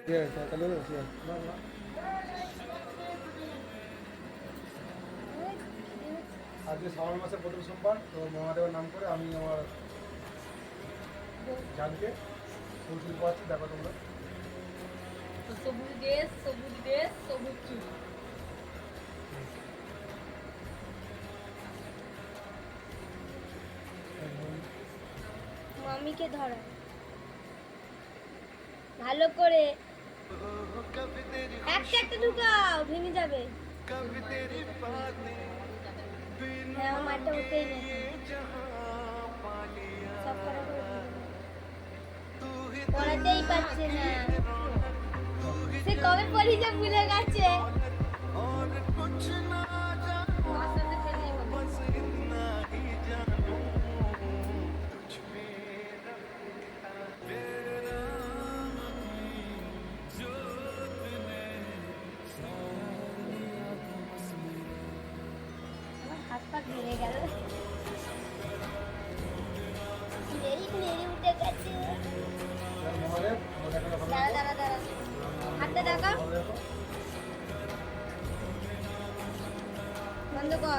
আজকে শ্রাবণ মাসের প্রথম সোমবার, তো মহাদেবের নাম করে আমি আমার জানকে ফুল চুল পাচ্ছি। দেখো তোমরা সবুজ ড্রেস, সবুজ ড্রেস, সবুজ চুল। মামিকে ধরো ভালো করে, একটা একটা ঢুকাও, ভেঙে যাবে। হ্যাঁ, আমার মাঠটা উঠতেই নেই, সব করা করে পড়াতেই পারছে না, সে কবে পড়িতে ভুলে গেছে। হাত পা ঘিরে গেল, উঠে গেছে। মহাদেব দাঁড়া দাঁড়া দাঁড়া, হাতটা দেখাও, বন্ধ কর।